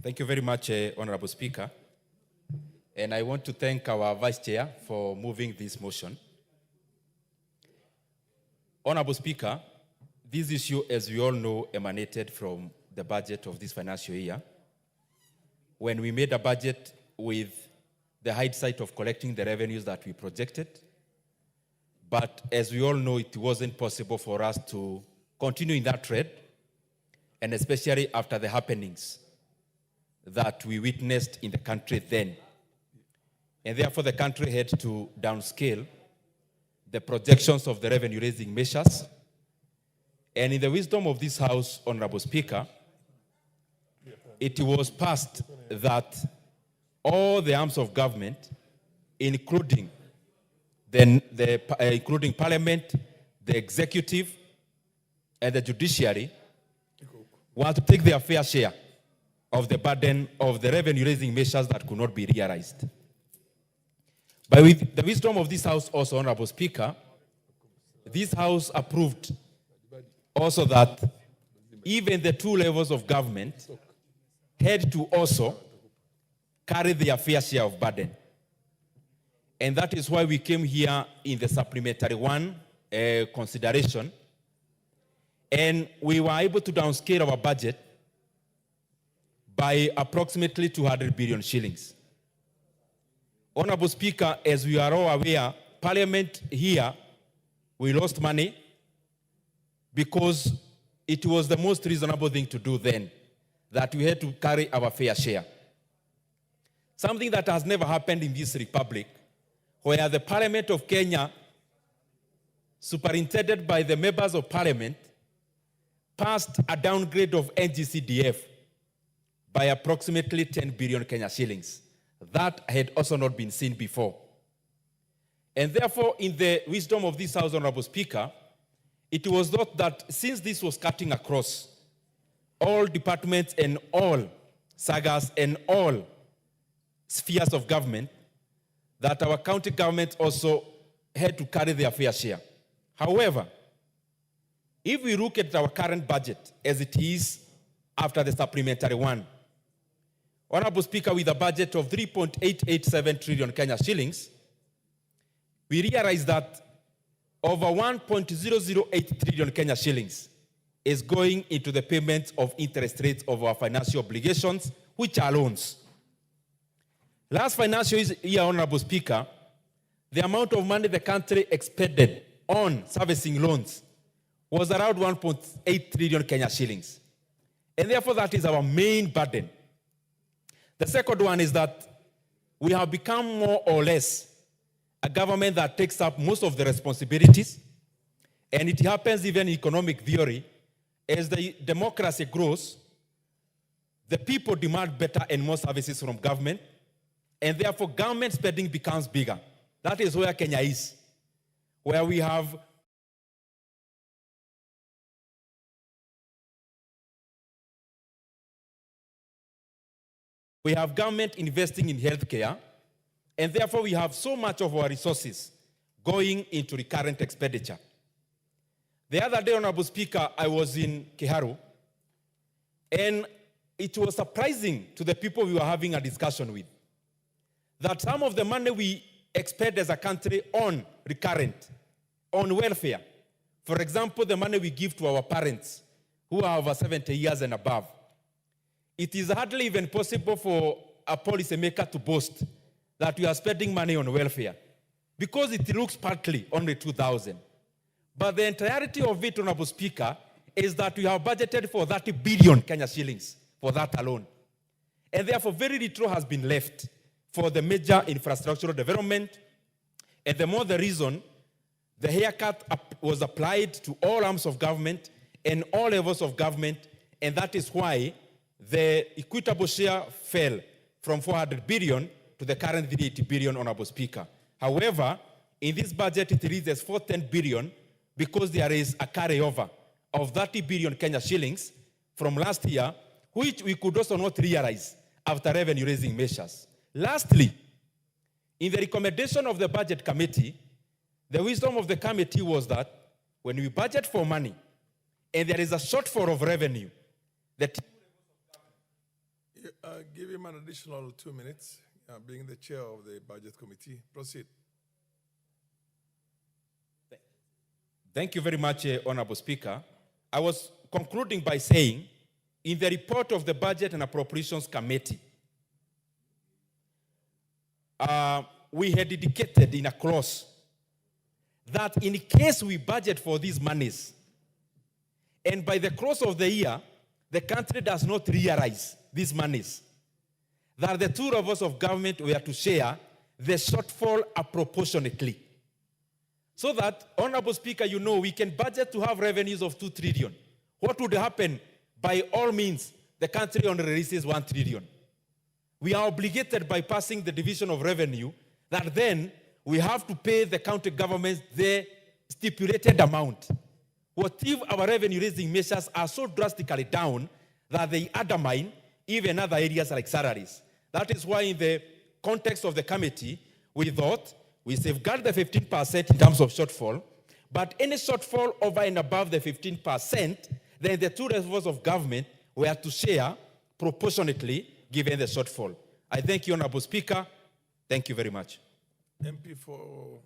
Thank you very much, Honorable Speaker. And I want to thank our Vice Chair for moving this motion. Honorable Speaker, this issue, as we all know, emanated from the budget of this financial year. When we made a budget with the hindsight of collecting the revenues that we projected, but as we all know, it wasn't possible for us to continue in that trend, and especially after the happenings that we witnessed in the country then. And therefore, the country had to downscale the projections of the revenue-raising measures. And in the wisdom of this House, Honorable Speaker, it was passed that all the arms of government, including including Parliament, the Executive, and the Judiciary, want to take their fair share of the burden of the revenue-raising measures that could not be realized. But with the wisdom of this House also, Honorable Speaker, this House approved also that even the two levels of government had to also carry their fair share of burden. And that is why we came here in the supplementary one consideration. And we were able to downscale our budget by approximately 200 billion shillings. Honorable Speaker, as we are all aware, Parliament here, we lost money because it was the most reasonable thing to do then, that we had to carry our fair share. Something that has never happened in this republic, where the Parliament of Kenya, superintended by the members of Parliament, passed a downgrade of NGCDF by approximately 10 billion Kenya shillings. That had also not been seen before. And therefore, in the wisdom of this House, Honorable Speaker, it was thought that since this was cutting across all departments and all sagas and all spheres of government, that our county government also had to carry their fair share. However, if we look at our current budget as it is after the supplementary one, Honorable Speaker, with a budget of 3.887 trillion Kenya shillings, we realize that over 1.008 trillion Kenya shillings is going into the payment of interest rates of our financial obligations, which are loans. Last financial year, Honorable Speaker, the amount of money the country expended on servicing loans was around 1.8 trillion Kenya shillings. And therefore, that is our main burden. The second one is that we have become more or less a government that takes up most of the responsibilities. And it happens even in economic theory. As the democracy grows, the people demand better and more services from government. And therefore, government spending becomes bigger. That is where Kenya is, where we have government investing in healthcare, and therefore we have so much of our resources going into recurrent expenditure. The other day, Honorable Speaker, I was in Kiharu, and it was surprising to the people we were having a discussion with that some of the money we expend as a country on recurrent, on welfare, for example, the money we give to our parents who are over 70 years and above, it is hardly even possible for a policymaker to boast that we are spending money on welfare because it looks partly only 2,000. But the entirety of it, Honorable Speaker, is that we have budgeted for 30 billion Kenya shillings for that alone. And therefore, very little has been left for the major infrastructural development. And the more the reason, the haircut was applied to all arms of government and all levels of government, and that is why the equitable share fell from 400 billion to the current 380 billion, Honorable Speaker. However, in this budget, it reaches 410 billion because there is a carryover of 30 billion Kenya shillings from last year, which we could also not realize after revenue-raising measures. Lastly, in the recommendation of the Budget Committee, the wisdom of the committee was that when we budget for money and there is a shortfall of revenue, the give him an additional 2 minutes, being the chair of the Budget Committee. Proceed. Thank you very much, Honorable Speaker. I was concluding by saying, in the report of the Budget and Appropriations Committee, we had indicated in a clause that in case we budget for these monies, and by the close of the year, the country does not realize these monies, that the two levels of government were to share the shortfall proportionately. So that, Honorable Speaker, you know, we can budget to have revenues of 2 trillion. What would happen? By all means, the country only releases 1 trillion. We are obligated by passing the division of revenue that then we have to pay the county governments the stipulated amount. What if our revenue-raising measures are so drastically down that they undermine even other areas like salaries? That is why in the context of the committee, we thought we safeguard the 15% in terms of shortfall, but any shortfall over and above the 15%, then the two levels of government were to share proportionately given the shortfall. I thank you, Honorable Speaker. Thank you very much. MP for